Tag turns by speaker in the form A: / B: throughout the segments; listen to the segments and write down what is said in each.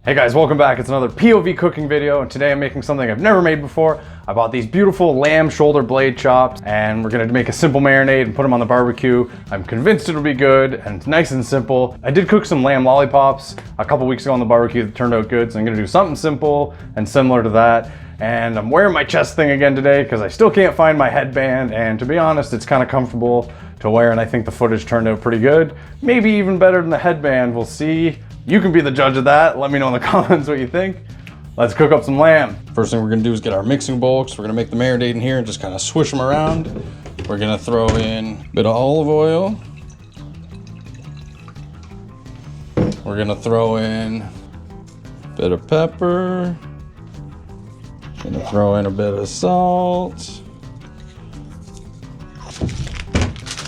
A: Hey guys, welcome back. It's another POV cooking video, and today I'm making something I've never made before. I bought these beautiful lamb shoulder blade chops, and we're gonna make a simple marinade and put them on the barbecue. I'm convinced it'll be good, and it's nice and simple. I did cook some lamb lollipops a couple weeks ago on the barbecue that turned out good, so I'm gonna do something simple and similar to that. And I'm wearing my chest thing again today because I still can't find my headband, and to be honest, it's kind of comfortable to wear, and I think the footage turned out pretty good. Maybe even better than the headband, we'll see. You can be the judge of that. Let me know in the comments what you think. Let's cook up some lamb. First thing we're gonna do is get our mixing bowl, because we're gonna make the marinade in here and just kind of swish them around. We're gonna throw in a bit of olive oil. We're gonna throw in a bit of pepper. Gonna throw in a bit of salt.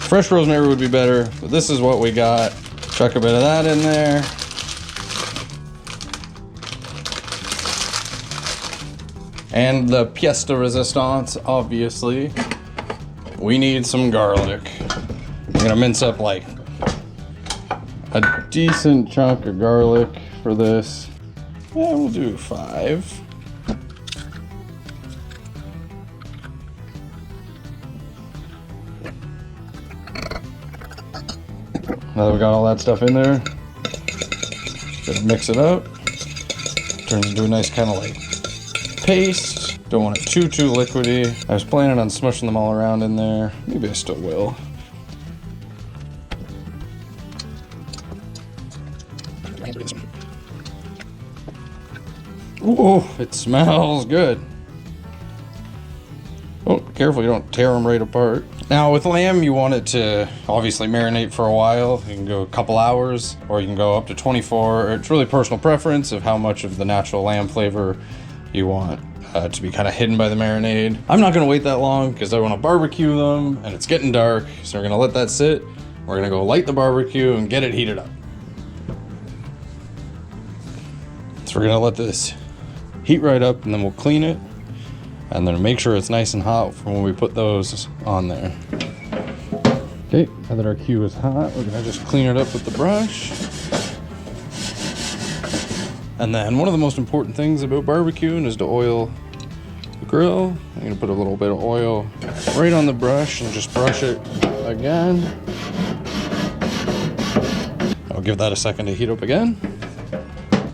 A: Fresh rosemary would be better, but this is what we got. Chuck a bit of that in there. And the pièce de résistance, obviously. We need some garlic. I'm gonna mince up like a decent chunk of garlic for this. Yeah, we'll do 5. Now that we got all that stuff in there, just mix it up. Turns into a nice kind of like paste. Don't want it too liquidy. I was planning on smushing them all around in there. Maybe I still will. Ooh, it smells good. Oh, careful you don't tear them right apart. Now with lamb, you want it to obviously marinate for a while. You can go a couple hours, or you can go up to 24. It's really personal preference of how much of the natural lamb flavor you want to be kind of hidden by the marinade. I'm not gonna wait that long because I want to barbecue them, and it's getting dark, so we're gonna let that sit. We're gonna go light the barbecue and get it heated up. So we're gonna let this heat right up, and then we'll clean it, and then make sure it's nice and hot for when we put those on there. Okay, now that our Q is hot, we're gonna just clean it up with the brush. And then one of the most important things about barbecuing is to oil the grill. I'm gonna put a little bit of oil right on the brush and just brush it again. I'll give that a second to heat up again.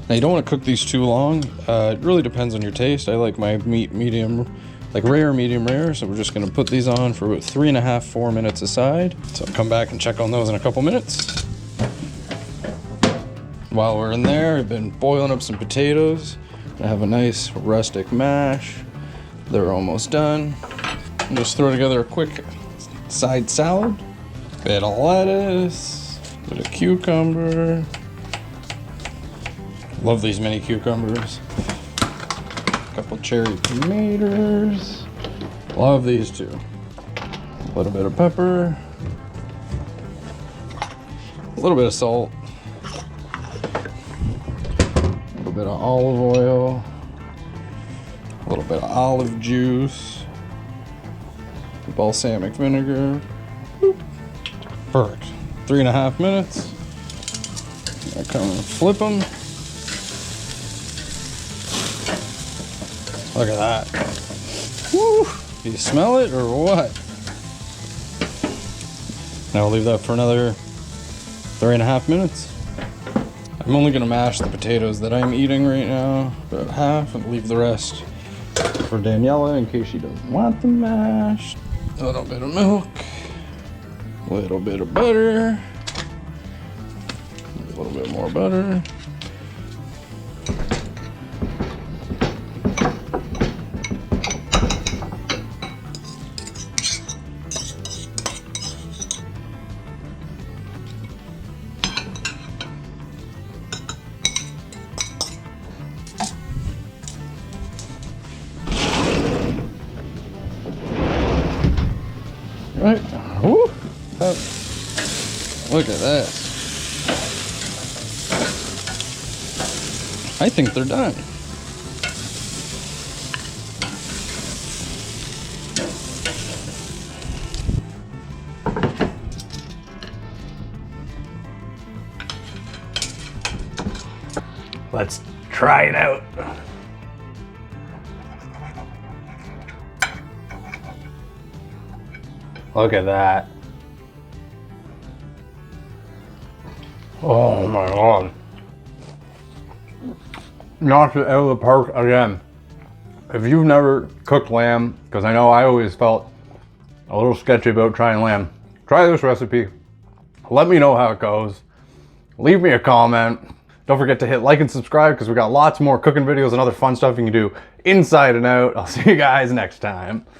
A: Now you don't want to cook these too long. It really depends on your taste. I like my meat medium, like rare, medium rare. So we're just gonna put these on for about 3.5 to 4 minutes aside. So I'll come back and check on those in a couple minutes. While we're in there, I've been boiling up some potatoes. I have a nice rustic mash. They're almost done. And just throw together a quick side salad. Bit of lettuce, bit of cucumber. Love these mini cucumbers. A couple cherry tomatoes. Love these too. A little bit of pepper. A little bit of salt. A little bit of olive oil, a little bit of olive juice, balsamic vinegar. Perfect. 3.5 minutes. I come and flip them. Look at that. Woo! Do you smell it or what? Now I'll leave that for another 3.5 minutes. I'm only gonna mash the potatoes that I'm eating right now, about half, and leave the rest for Daniela in case she doesn't want them mashed. A little bit of milk, a little bit of butter, a little bit more butter. Right. Woo. Look at that. I think they're done. Let's try it out. Look at that. Oh my God. Knocked it out of the park again. If you've never cooked lamb, because I know I always felt a little sketchy about trying lamb, try this recipe. Let me know how it goes. Leave me a comment. Don't forget to hit like and subscribe because we got lots more cooking videos and other fun stuff you can do inside and out. I'll see you guys next time.